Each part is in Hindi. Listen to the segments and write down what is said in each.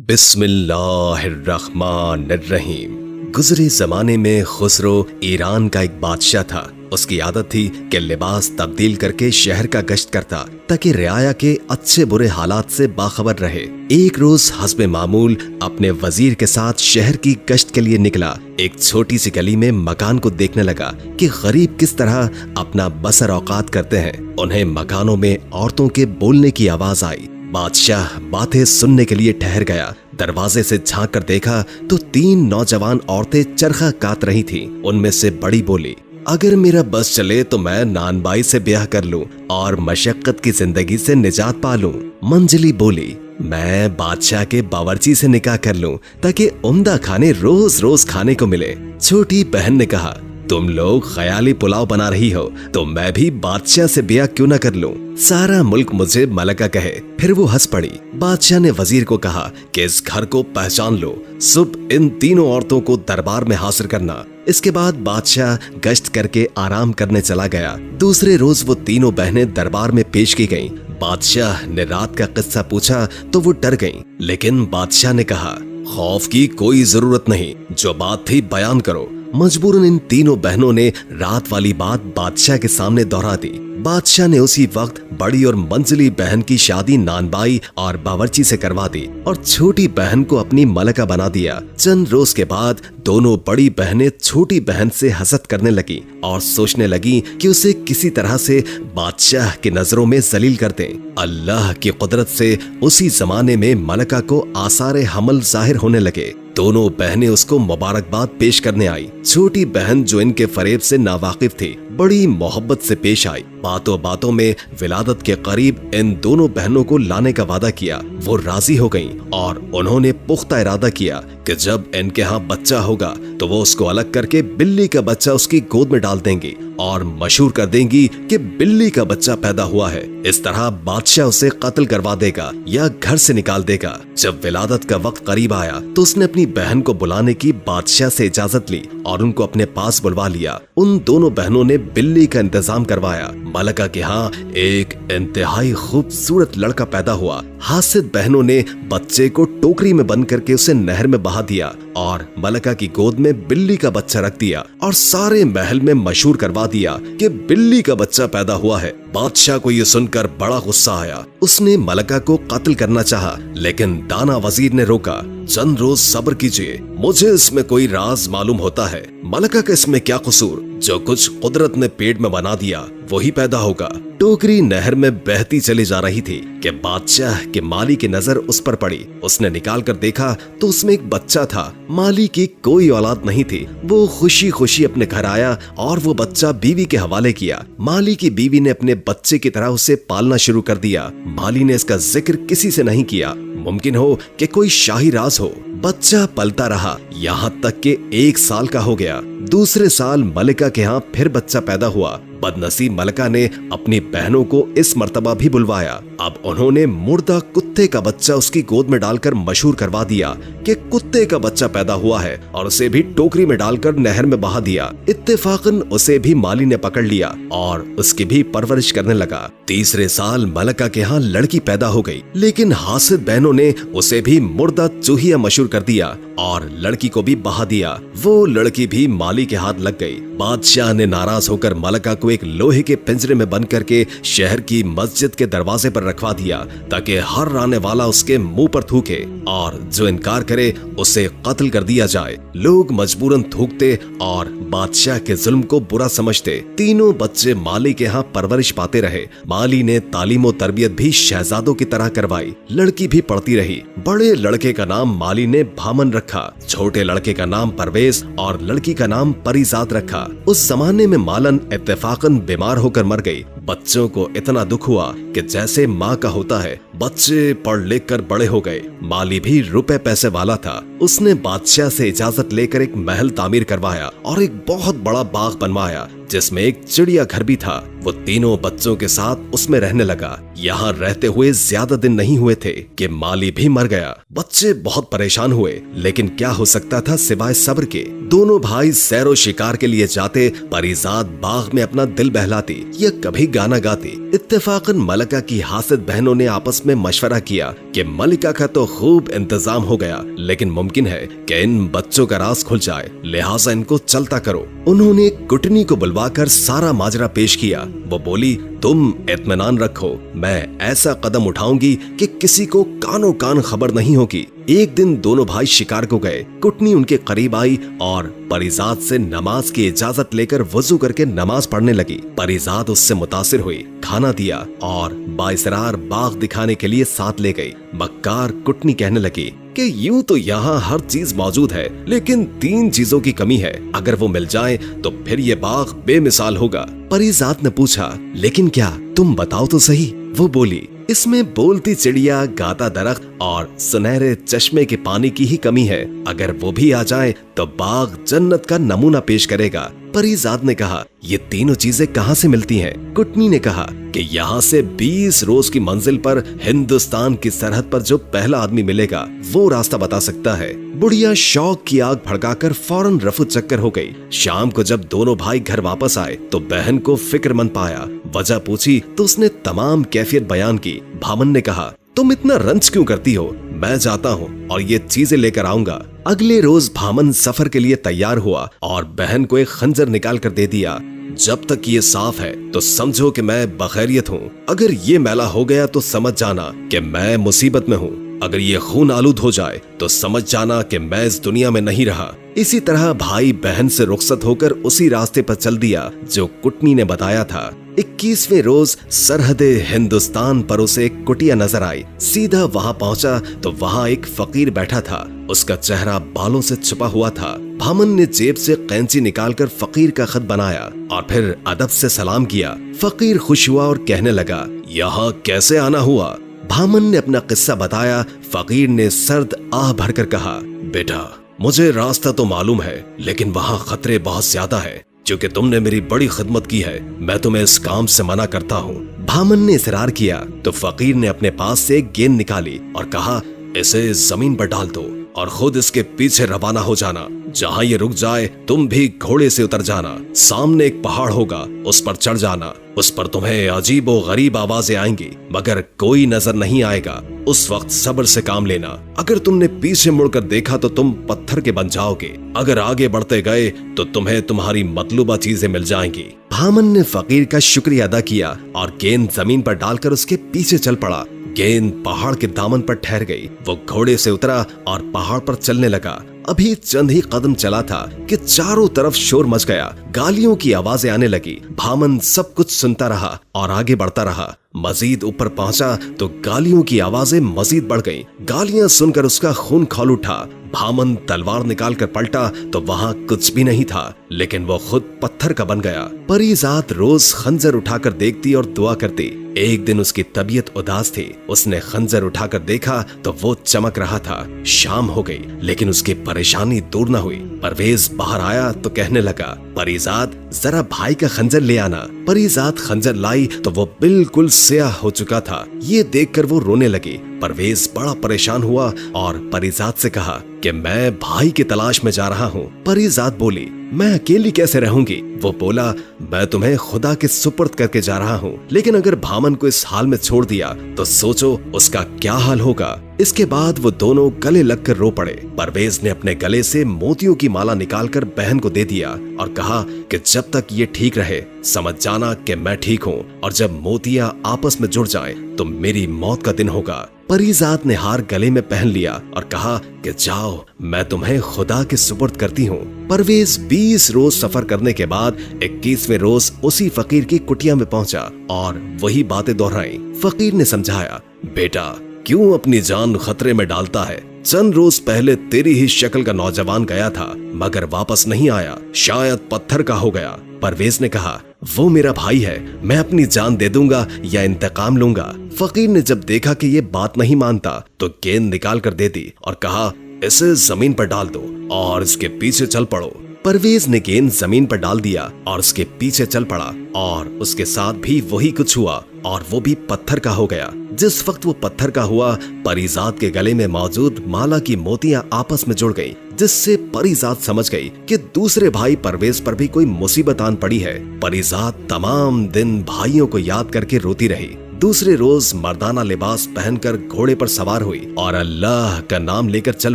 बिस्मिल्लाहिर्रहमानिर्रहीम। गुजरे जमाने में खुसरो ईरान का एक बादशाह था। उसकी आदत थी कि लिबास तब्दील करके शहर का गश्त करता ताकि रियाया के अच्छे बुरे हालात से बाखबर रहे। एक रोज हस्बे मामूल अपने वजीर के साथ शहर की गश्त के लिए निकला। एक छोटी सी गली में मकान को देखने लगा कि गरीब किस तरह अपना बसर औकात करते हैं। उन्हें मकानों में औरतों के बोलने की आवाज आई। बादशाह बातें सुनने के लिए ठहर गया। दरवाजे से झांक कर देखा तो 3 नौजवान औरतें चरखा काट रही थीं। उनमें से बड़ी बोली, अगर मेरा बस चले तो मैं नानबाई से ब्याह कर लूं और मशक्कत की जिंदगी से निजात पा लूं। मंजली बोली, मैं बादशाह के बावर्ची से निकाह कर लूं ताकि उम्दा खाने रोज रोज खाने को मिले। छोटी बहन ने कहा, तुम लोग ख्याली पुलाव बना रही हो तो मैं भी बादशाह से ब्याह क्यों न कर लूं। सारा मुल्क मुझे मलका कहे। फिर वो हंस पड़ी। बादशाह ने वजीर को कहा कि इस घर को पहचान लो, सुबह इन तीनों औरतों को दरबार में हाजिर करना। इसके बाद बादशाह गश्त करके आराम करने चला गया। दूसरे रोज वो तीनों बहनें दरबार में पेश की गईं। बादशाह ने रात का किस्सा पूछा तो वो डर गईं, लेकिन बादशाह ने कहा, खौफ की कोई जरूरत नहीं, जो बात थी बयान करो। मजबूरन इन तीनों बहनों ने रात वाली बात बादशाह के सामने दोहरा दी। बादशाह ने उसी वक्त बड़ी और मंजली बहन की शादी नानबाई और बावर्ची से करवा दी और छोटी बहन को अपनी मलका बना दिया। चंद रोज के बाद दोनों बड़ी बहनें छोटी बहन से हसद करने लगी और सोचने लगी कि उसे किसी तरह से बादशाह की नजरों में जलील कर दें। अल्लाह की कुदरत से उसी जमाने में मलका को आसारे हमल जाहिर होने लगे। दोनों बहनें उसको मुबारकबाद पेश करने आई। छोटी बहन जो इनके फरेब से नावाकिफ थी, बड़ी मोहब्बत से पेश आई। बातों बातों में विलादत के करीब इन दोनों बहनों को लाने का वादा किया। वो राजी हो गईं और उन्होंने पुख्ता इरादा किया कि जब इनके यहाँ बच्चा होगा तो वो उसको अलग करके बिल्ली का बच्चा उसकी गोद में डाल देंगी और मशहूर कर देंगी कि बिल्ली का बच्चा पैदा हुआ है। इस तरह बादशाह उसे कत्ल करवा देगा या घर से निकाल देगा। जब विलादत का वक्त करीब आया तो उसने अपनी बहन को बुलाने की बादशाह से इजाजत ली और उनको अपने पास बुलवा लिया। उन दोनों बहनों ने बिल्ली का इंतजाम करवाया। मलका के यहाँ एक इंतहाई खूबसूरत लड़का पैदा हुआ। हासिद बहनों ने बच्चे को टोकरी में बंद करके उसे नहर में बहा दिया और मलका की गोद में बिल्ली का बच्चा रख दिया और सारे महल में मशहूर करवा दिया कि बिल्ली का बच्चा पैदा हुआ है। बादशाह को यह सुनकर बड़ा गुस्सा आया। उसने मलका को कत्ल करना चाहा, लेकिन दाना वजीर ने रोका। चंद रोज सब्र कीजिए, मुझे इसमें कोई राज मालूम होता है। मलका का इसमें क्या कसूर? जो कुछ कुदरत ने पेट में बना दिया वही पैदा होगा। टोकरी नहर में बहती चली जा रही थी कि बादशाह के माली की नजर उस पर पड़ी। उसने निकाल कर देखा तो उसमें एक बच्चा था। माली की कोई औलाद नहीं थी। वो खुशी खुशी अपने घर आया और वो बच्चा बीवी के हवाले किया। माली की बीवी ने अपने बच्चे की तरह उसे पालना शुरू कर दिया। माली ने इसका जिक्र किसी से नहीं किया। मुमकिन हो कि कोई शाही राज हो। बच्चा पलता रहा यहाँ तक कि 1 साल का हो गया। दूसरे साल मलिका के यहाँ फिर बच्चा पैदा हुआ। बदनसीब मलका ने अपनी बहनों को इस मर्तबा भी बुलवाया। अब उन्होंने मुर्दा कुत्ते का बच्चा उसकी गोद में डालकर मशहूर करवा दिया कि कुत्ते का बच्चा पैदा हुआ है और उसे भी टोकरी में डालकर नहर में बहा दिया। इत्तेफाकन उसे भी माली ने पकड़ लिया और उसकी भी परवरिश करने लगा। तीसरे साल मलका के यहाँ लड़की पैदा हो गई, लेकिन हासिद बहनों ने उसे भी मुर्दा चूहिया मशहूर कर दिया और लड़की को भी बहा दिया। वो लड़की भी माली के हाथ लग गई। बादशाह ने नाराज होकर मलका को एक लोहे के पिंजरे में बंद करके शहर की मस्जिद के दरवाजे पर रखवा दिया ताकि हर आने वाला उसके मुंह पर थूके और जो इनकार करे उसे कत्ल कर दिया जाए। लोग मजबूरन थूकते और बादशाह के जुल्म को बुरा समझते। तीनों बच्चे माली के यहाँ परवरिश पाते रहे। माली ने तालीम और तरबियत भी शहजादों की तरह करवाई। लड़की भी पढ़ती रही। बड़े लड़के का नाम माली ने भामन रखा, छोटे लड़के का नाम परवेज और लड़की का नाम परिजात रखा। उस जमाने में मालन इत्तेफाकन बीमार होकर मर गई। बच्चों को इतना दुख हुआ कि जैसे माँ का होता है। बच्चे पढ़ लिख कर बड़े हो गए। माली भी रुपए पैसे वाला था। उसने बादशाह से इजाजत लेकर एक महल तामीर करवाया और एक बहुत बड़ा बाग बनवाया जिसमें एक चिड़िया घर भी था। वो तीनों बच्चों के साथ उसमें रहने लगा। यहाँ रहते हुए ज्यादा दिन नहीं हुए थे कि माली भी मर गया। बच्चे बहुत परेशान हुए, लेकिन क्या हो सकता था सिवाय सब्र के। दोनों भाई सैरो शिकार के लिए जाते। परिजात बाग में अपना दिल बहलाती या कभी गाना गाती। इत्तेफाकन मलका की हासिद बहनों ने आपस में मशवरा किया कि मलिका का तो खूब इंतजाम हो गया, लेकिन मुमकिन है कि इन बच्चों का राज खुल जाए, लिहाजा इनको चलता करो। उन्होंने कुटनी को बुलवाकर सारा माजरा पेश किया। वो बोली, तुम इत्मीनान रखो, मैं ऐसा कदम उठाऊंगी कि किसी को कानो कान खबर नहीं होगी। एक दिन दोनों भाई शिकार को गए। कुटनी उनके करीब आई और परीजाद से नमाज की इजाजत लेकर वजू करके नमाज पढ़ने लगी। परीजाद उससे मुतासिर हुई, खाना दिया और बाइसरार बाग दिखाने के लिए साथ ले गई। मक्कार कुटनी कहने लगी कि यूं तो यहाँ हर चीज मौजूद है, लेकिन 3 चीजों की कमी है। अगर वो मिल जाए तो फिर ये बाग बेमिसाल होगा। परीजाद ने पूछा, लेकिन क्या, तुम बताओ तो सही। वो बोली, इसमें बोलती चिड़िया, गाता दरख्त और सुनहरे चश्मे के पानी की ही कमी है। अगर वो भी आ जाए तो बाग जन्नत का नमूना पेश करेगा। परीजाद ने कहा, ये तीनों चीजें कहाँ से मिलती हैं? कुटनी ने कहा कि यहाँ से 20 रोज की मंजिल पर हिंदुस्तान की सरहद पर जो पहला आदमी मिलेगा वो रास्ता बता सकता है। बुढ़िया शौक की आग भड़काकर फौरन रफू चक्कर हो गई। शाम को जब दोनों भाई घर वापस आए तो बहन को फिक्रमंद पाया। वजह पूछी तो उसने तमाम कैफियत बयान की। भामन ने कहा, तुम इतना रंज क्यों करती हो? मैं जाता हूँ और ये चीजें लेकर आऊंगा। अगले रोज भामन सफर के लिए तैयार हुआ और बहन को एक खंजर निकाल कर दे दिया। जब तक ये साफ है तो समझो कि मैं बखैरियत हूँ। अगर ये मैला हो गया तो समझ जाना कि मैं मुसीबत में हूँ। अगर ये खून आलूद हो जाए तो समझ जाना कि मैं इस दुनिया में नहीं रहा। इसी तरह भाई बहन से रुखसत होकर उसी रास्ते पर चल दिया जो कुटनी ने बताया था। 21वें रोज सरहदे हिंदुस्तान पर उसे एक कुटिया नजर आई। सीधा वहां पहुंचा तो वहां एक फकीर बैठा था। उसका चेहरा बालों से छुपा हुआ था। भामन ने जेब से कैंची निकालकर फकीर का खत बनाया और फिर अदब से सलाम किया। फकीर खुश हुआ और कहने लगा, यहाँ कैसे आना हुआ? भामन ने अपना किस्सा बताया। फकीर ने सर्द आह भरकर कहा, बेटा, मुझे रास्ता तो मालूम है, लेकिन वहाँ खतरे बहुत ज्यादा है। क्योंकि तुमने मेरी बड़ी खिदमत की है, मैं तुम्हें इस काम से मना करता हूँ। भामन ने इसरार किया तो फकीर ने अपने पास से एक गेंद निकाली और कहा, इसे जमीन पर डाल दो और खुद इसके पीछे रवाना हो जाना। जहाँ ये रुक जाए तुम भी घोड़े से उतर जाना। सामने एक पहाड़ होगा, उस पर चढ़ जाना। उस पर तुम्हें अजीब व गरीब आवाजें आएंगी, मगर कोई नजर नहीं आएगा। उस वक्त सब्र से काम लेना। अगर तुमने पीछे मुड़कर देखा तो तुम पत्थर के बन जाओगे। अगर आगे बढ़ते गए तो तुम्हें तुम्हारी मतलूबा चीजें मिल जाएंगी। भामन ने फकीर का शुक्रिया अदा किया और गेंद जमीन पर डालकर उसके पीछे चल पड़ा। गेंद पहाड़ के दामन पर ठहर गई। वो घोड़े से उतरा और पहाड़ पर चलने लगा। अभी चंद ही कदम चला था कि चारों तरफ शोर मच गया। गालियों की आवाजें आने लगी। भामन सब कुछ सुनता रहा और आगे बढ़ता रहा। मजीद ऊपर पहुंचा तो गालियों की आवाजें मजीद बढ़ गईं। गालियां सुनकर उसका खून खौल उठा। भामन तलवार निकालकर पलटा तो वहां कुछ भी नहीं था, लेकिन वो खुद पत्थर का बन गया। परीजाद रोज खंजर उठाकर देखती और दुआ करती। एक दिन उसकी तबीयत उदास थी। उसने खंजर उठाकर देखा तो वो चमक रहा था। शाम हो गई, लेकिन उसकी परेशानी दूर न हुई। परवेज बाहर आया तो कहने लगा, परीजाद, जरा भाई का खंजर ले आना। परीजाद खंजर लाई तो वो बिल्कुल स्याह हो चुका था। ये देखकर वो रोने लगी। परवेज बड़ा परेशान हुआ और परीजाद से कहा कि मैं भाई की तलाश में जा रहा हूँ। परीजाद बोली, मैं अकेली कैसे रहूंगी? वो बोला, मैं तुम्हें खुदा के सुपुर्द करके जा रहा हूँ, लेकिन अगर भामन को इस हाल में छोड़ दिया तो सोचो उसका क्या हाल होगा। इसके बाद वो दोनों गले लगकर रो पड़े। परवेज ने अपने गले से मोतियों की माला निकालकर बहन को दे दिया और कहा कि जब तक ये ठीक रहे समझ जाना कि मैं ठीक हूँ, और जब मोतियां आपस में जुड़ जाएं तो मेरी मौत का दिन होगा। परीजाद ने हार गले में पहन लिया और कहा कि जाओ, मैं तुम्हें खुदा के सुपुर्द करती हूँ। परवेज 20 रोज सफर करने के बाद 21वें रोज उसी फकीर की कुटिया में पहुंचा और वही बातें दोहराई। फकीर ने समझाया, बेटा, क्यों अपनी जान खतरे में डालता है? चंद रोज पहले तेरी ही शक्ल का नौजवान गया था, मगर वापस नहीं आया। शायद पत्थर का हो गया। परवेज ने कहा, वो मेरा भाई है, मैं अपनी जान दे दूंगा या इंतकाम लूंगा। फकीर ने जब देखा कि ये बात नहीं मानता तो गेंद निकाल कर दे दी और कहा, इसे जमीन पर डाल दो और इसके पीछे चल पड़ो। परवेज ने गेंद जमीन पर डाल दिया और उसके पीछे चल पड़ा और उसके साथ भी वही कुछ हुआ और वो भी पत्थर का हो गया। जिस वक्त वो पत्थर का हुआ, परीजाद के गले में मौजूद माला की मोतियां आपस में जुड़ गईं, जिससे परीजाद समझ गई कि दूसरे भाई परवेज पर भी कोई मुसीबत आन पड़ी है। परीजाद तमाम दिन भाइयों को याद करके रोती रही। दूसरे रोज मर्दाना लिबास पहनकर घोड़े पर सवार हुई और अल्लाह का नाम लेकर चल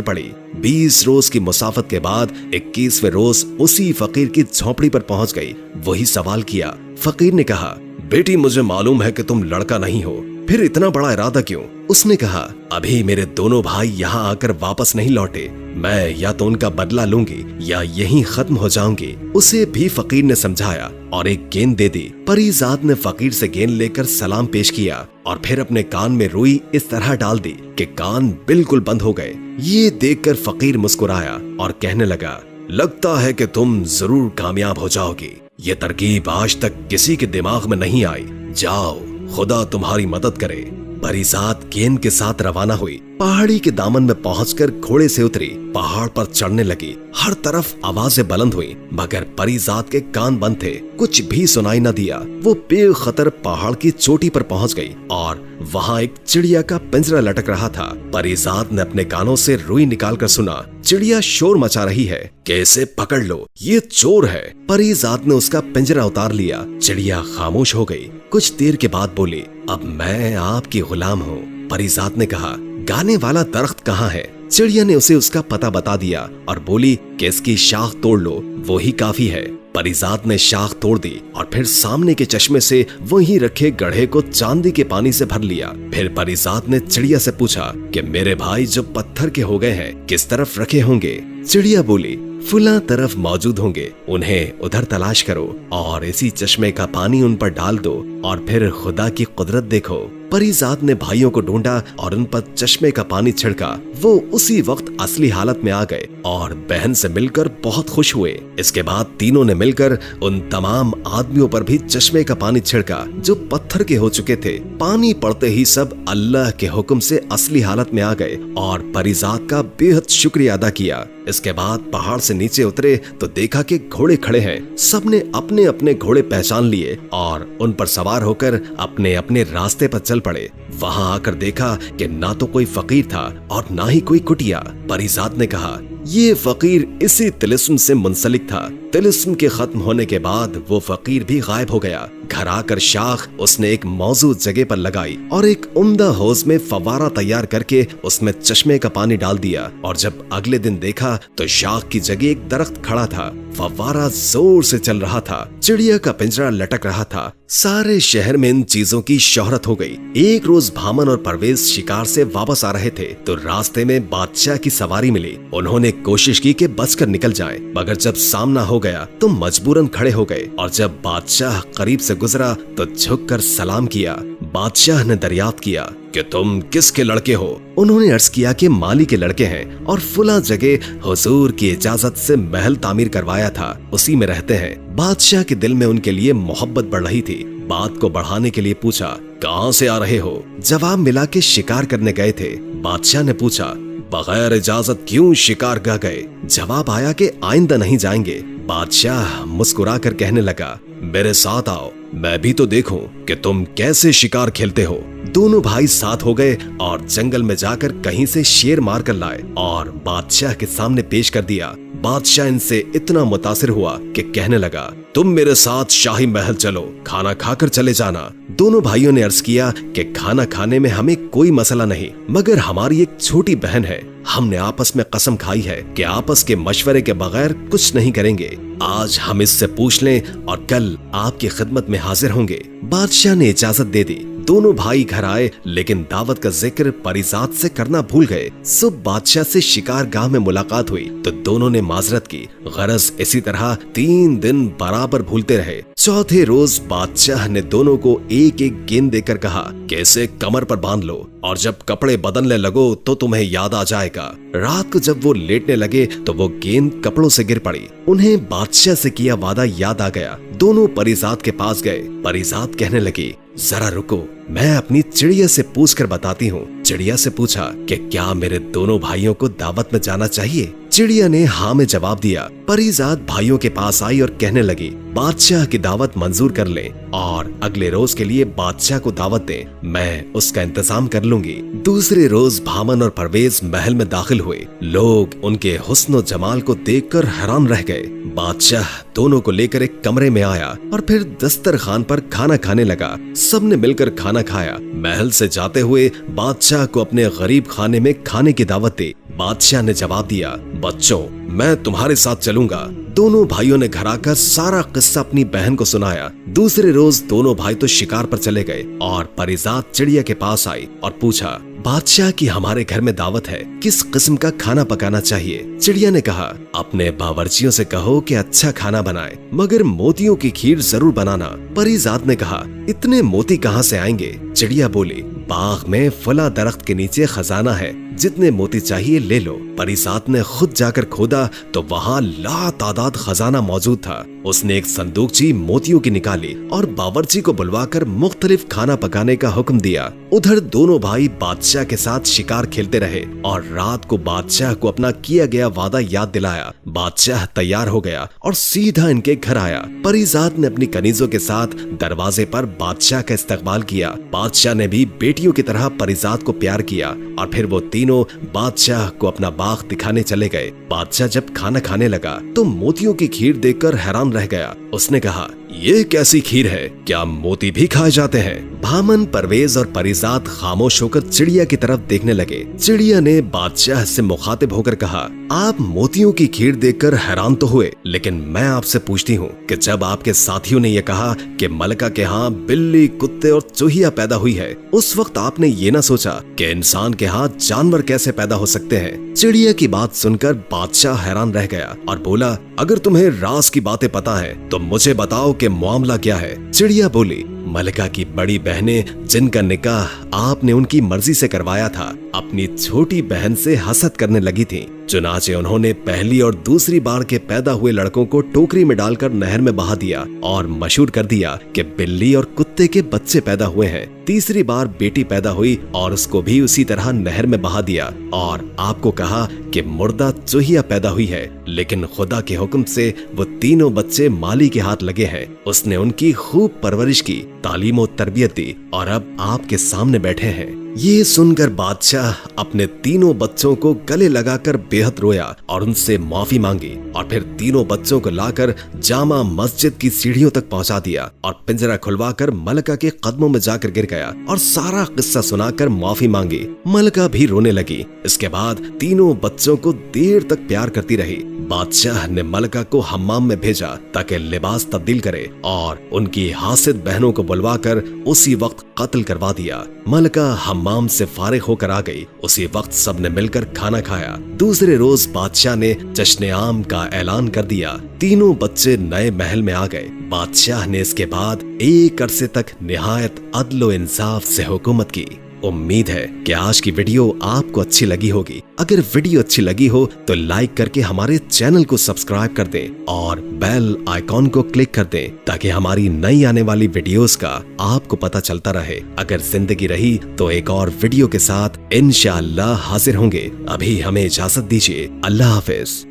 पड़ी। 20 रोज की मुसाफत के बाद 21वें रोज उसी फकीर की झोपड़ी पर पहुंच गई। वही सवाल किया। फकीर ने कहा, बेटी मुझे मालूम है कि तुम लड़का नहीं हो, फिर इतना बड़ा इरादा क्यों? उसने कहा, अभी मेरे दोनों भाई यहाँ आकर वापस नहीं लौटे, मैं या तो उनका बदला लूंगी या यहीं खत्म हो जाऊंगी। उसे भी फकीर ने समझाया और एक गेंद दे दी। परीजाद ने फकीर से गेंद लेकर सलाम पेश किया और फिर अपने कान में रुई इस तरह डाल दी कि कान बिल्कुल बंद हो गए। ये देखकर फकीर मुस्कुराया और कहने लगा, लगता है कि तुम जरूर कामयाब हो जाओगी। ये तरकीब आज तक किसी के दिमाग में नहीं आई। जाओ, खुदा तुम्हारी मदद करे। परीजाद गेंद के साथ रवाना हुई। पहाड़ी के दामन में पहुंचकर घोड़े से उतरी। पहाड़ पर चढ़ने लगी। हर तरफ आवाजें बुलंद हुई, मगर परीजाद के कान बंद थे, कुछ भी सुनाई न दिया। वो बेखतर पहाड़ की चोटी पर पहुंच गई और वहां एक चिड़िया का पिंजरा लटक रहा था। परीजाद ने अपने कानों से रुई निकालकर सुना, चिड़िया शोर मचा रही है, कैसे पकड़ लो, ये चोर है। परीजाद ने उसका पिंजरा उतार लिया। चिड़िया खामोश हो गई। कुछ देर के बाद बोली, अब मैं आपकी गुलाम हूँ। परीजाद ने कहा, गाने वाला दरख्त कहाँ है? चिड़िया ने उसे उसका पता बता दिया और बोली कि इसकी शाख तोड़ लो, वो ही काफी है। परीजाद ने शाख तोड़ दी और फिर सामने के चश्मे से वहीं रखे गड्ढे को चांदी के पानी से भर लिया। फिर परीजाद ने चिड़िया से पूछा कि मेरे भाई जो पत्थर के हो गए हैं किस तरफ रखे होंगे? चिड़िया बोली, फुला तरफ मौजूद होंगे, उन्हें उधर तलाश करो और इसी चश्मे का पानी उन पर डाल दो और फिर खुदा की कुदरत देखो। परीजाद ने भाइयों को ढूंढा और उन पर चश्मे का पानी छिड़का। वो उसी वक्त असली हालत में आ गए और बहन से मिलकर बहुत खुश हुए। इसके बाद तीनों ने मिलकर उन तमाम आदमियों पर भी चश्मे का पानी छिड़का जो पत्थर के हो चुके थे। पानी पड़ते ही सब अल्लाह के हुक्म से असली हालत में आ गए और परीजाद का बेहद शुक्रिया अदा किया। इसके बाद पहाड़ से नीचे उतरे तो देखा कि घोड़े खड़े हैं। सबने अपने अपने घोड़े पहचान लिए और उन पर सवार होकर अपने अपने रास्ते पर चल पड़े। वहां आकर देखा कि ना तो कोई फकीर था और ना ही कोई कुटिया। परीजाद ने कहा, ये फकीर इसी तिलिस्म से मुंसलिक था। तिलिस्म के खत्म होने के बाद वो फकीर भी गायब हो गया। घर आकर शाख उसने एक मौजूद जगह पर लगाई और एक उम्दा हौज में फव्वारा तैयार करके उसमें चश्मे का पानी डाल दिया। और जब अगले दिन देखा तो शाख की जगह एक दरख्त खड़ा था। फव्वारा जोर से चल रहा था। चिड़िया का पिंजरा लटक रहा था। सारे शहर में इन चीजों की शोहरत हो गई। एक रोज भामन और परवेज शिकार से वापस आ रहे थे तो रास्ते में बादशाह की सवारी मिली। उन्होंने कोशिश की कि बचकर निकल जाएं, मगर जब सामना हो गया तो मजबूरन खड़े हो गए और जब बादशाह करीब से गुजरा तो झुककर सलाम किया। बादशाह ने दरियाफ्त किया कि तुम किसके लड़के हो? उन्होंने अर्ज किया कि माली के लड़के हैं और फुला जगह हुजूर की इजाजत से महल तामीर करवाया था, उसी में रहते हैं। बादशाह के दिल में उनके लिए मोहब्बत बढ़ रही थी। बात को बढ़ाने के लिए पूछा, कहाँ से आ रहे हो? जवाब मिला कि शिकार करने गए थे। बादशाह ने पूछा, बगैर इजाजत क्यों शिकार गा गए? जवाब आया कि आइंदा नहीं जाएंगे। बादशाह मुस्कुरा कर कहने लगा, मेरे साथ आओ, मैं भी तो देखूं कि तुम कैसे शिकार खेलते हो। दोनों भाई साथ हो गए और जंगल में जाकर कहीं से शेर मार कर लाए और बादशाह के सामने पेश कर दिया। बादशाह इनसे इतना मुतासिर हुआ कि कहने लगा, तुम मेरे साथ शाही महल चलो, खाना खाकर चले जाना। दोनों भाइयों ने अर्ज किया कि खाना खाने में हमें कोई मसला नहीं, मगर हमारी एक छोटी बहन है। हमने आपस में कसम खाई है कि आपस के मशवरे के बगैर कुछ नहीं करेंगे। आज हम इससे पूछ लें और कल आपकी खिदमत में हाजिर होंगे। बादशाह ने इजाजत दे दी। दोनों भाई घर आए, लेकिन दावत का जिक्र परीजाद से करना भूल गए। सुबह बादशाह से शिकार गाह में मुलाकात हुई तो दोनों ने माजरत की। गरज इसी तरह 3 दिन बराबर भूलते रहे। चौथे रोज बादशाह ने दोनों को एक एक गेंद देकर कहा कि इसे कमर पर बांध लो और जब कपड़े बदलने लगो तो तुम्हें याद आ जाएगा। रात को जब वो लेटने लगे तो वो गेंद कपड़ों से गिर पड़ी। उन्हें बादशाह से किया वादा याद आ गया। दोनों परीजाद के पास गए। परीजाद कहने लगी, जरा रुको, मैं अपनी चिड़िया से पूछकर बताती हूँ। चिड़िया से पूछा कि क्या मेरे दोनों भाइयों को दावत में जाना चाहिए? चिड़िया ने हाँ में जवाब दिया। परीजाद भाइयों के पास आई और कहने लगी, बादशाह की दावत मंजूर कर लें और अगले रोज के लिए बादशाह को दावत दें, मैं उसका इंतजाम कर लूंगी। दूसरे रोज भामन और परवेज महल में दाखिल हुए। लोग उनके हुस्न और जमाल को देखकर हैरान रह गए। बादशाह दोनों को लेकर एक कमरे में आया और फिर दस्तरखान पर खाना खाने लगा। सबने मिलकर खाना खाया। महल से जाते हुए बादशाह को अपने गरीब खाने में खाने की दावत दी। बादशाह ने जवाब दिया, बच्चों मैं तुम्हारे साथ चलूंगा। दोनों भाइयों ने घर आकर सारा किस्सा अपनी बहन को सुनाया। दूसरे रोज दोनों भाई तो शिकार पर चले गए और परीजाद चिड़िया के पास आई और पूछा, बादशाह की हमारे घर में दावत है, किस किस्म का खाना पकाना चाहिए? चिड़िया ने कहा, अपने बावर्चियों से कहो कि अच्छा खाना बनाए, मगर मोतियों की खीर जरूर बनाना। परीजाद ने कहा, इतने मोती कहाँ से आएंगे? चिड़िया बोली, बाग में फला दरख्त के नीचे खजाना है, जितने मोती चाहिए ले लो। परीजाद ने खुद जाकर खोदा तो वहाँ लातादाद खजाना मौजूद था। उसने एक संदूकची मोतियों की निकाली और बावर्ची को बुलवाकर मुख्तलिफ खाना पकाने का हुक्म दिया। उधर दोनों भाई बादशाह के साथ शिकार खेलते रहे और रात को बादशाह को अपना किया गया वादा याद दिलाया। बादशाह तैयार हो गया और सीधा इनके घर आया। परीजाद ने अपनी कनीजों के साथ दरवाजे पर बादशाह का इस्तकबाल किया। बादशाह ने भी बेटियों की तरह परीजाद को प्यार किया और फिर वो तीनों बादशाह को अपना बाग दिखाने चले गए। बादशाह जब खाना खाने लगा तो मोतियों की खीर देखकर हैरान रह गया। उसने कहा, ये कैसी खीर है? क्या मोती भी खाए जाते हैं? भामन, परवेज और परीजाद खामोश होकर चिड़िया की तरफ देखने लगे। चिड़िया ने बादशाह से मुखातिब होकर कहा, आप मोतियों की खीर देखकर हैरान तो हुए, लेकिन मैं आपसे पूछती हूँ कि जब आपके साथियों ने यह कहा कि मलका के यहाँ बिल्ली, कुत्ते और चूहिया पैदा हुई है, उस वक्त आपने ये ना सोचा कि इंसान के यहाँ जानवर कैसे पैदा हो सकते हैं? चिड़िया की बात सुनकर बादशाह हैरान रह गया और बोला, अगर तुम्हें राज की बातें पता है तो मुझे बताओ कि मामला क्या है? चिड़िया बोली, मलका की बड़ी बहनें जिनका निकाह आपने उनकी मर्जी से करवाया था, अपनी छोटी बहन से हसद करने लगी थी। चुनाचे उन्होंने पहली और दूसरी बार के पैदा हुए लड़कों को टोकरी में डालकर नहर में बहा दिया और मशहूर कर दिया कि बिल्ली और कुत्ते के बच्चे पैदा हुए हैं। तीसरी बार बेटी पैदा हुई और उसको भी उसी तरह नहर में बहा दिया और आपको कहा कि मुर्दा चूहिया पैदा हुई है, लेकिन खुदा के हुक्म से वो तीनों बच्चे माली के हाथ लगे हैं। उसने उनकी खूब परवरिश की, तालीम और तरबियत दी और अब आपके सामने बैठे हैं। ये सुनकर बादशाह अपने तीनों बच्चों को गले लगाकर बेहद रोया और उनसे माफी मांगी और फिर तीनों बच्चों को लाकर जामा मस्जिद की सीढ़ियों तक पहुंचा दिया और पिंजरा खुलवाकर मलका के कदमों में जाकर गिर गया और सारा किस्सा सुनाकर माफी मांगी। मलका भी रोने लगी। इसके बाद तीनों बच्चों को देर तक प्यार करती रही। बादशाह ने मलका को हम्माम में भेजा ताकि लिबास तब्दील करे और उनकी हासिद बहनों को बुलवाकर उसी वक्त कत्ल करवा दिया। मलका हम्माम से फारिग होकर आ गई। उसी वक्त सबने मिलकर खाना खाया। दूसरे रोज बादशाह ने जश्न आम का ऐलान कर दिया। तीनों बच्चे नए महल में आ गए। बादशाह ने इसके बाद एक अरसे तक निहायत अदल व इंसाफ से हुकूमत की। उम्मीद है कि आज की वीडियो आपको अच्छी लगी होगी। अगर वीडियो अच्छी लगी हो तो लाइक करके हमारे चैनल को सब्सक्राइब कर दें और बेल आइकॉन को क्लिक कर दें ताकि हमारी नई आने वाली वीडियोस का आपको पता चलता रहे। अगर जिंदगी रही तो एक और वीडियो के साथ इंशाअल्लाह हाजिर होंगे। अभी हमें इजाजत दीजिए। अल्लाह हाफिज।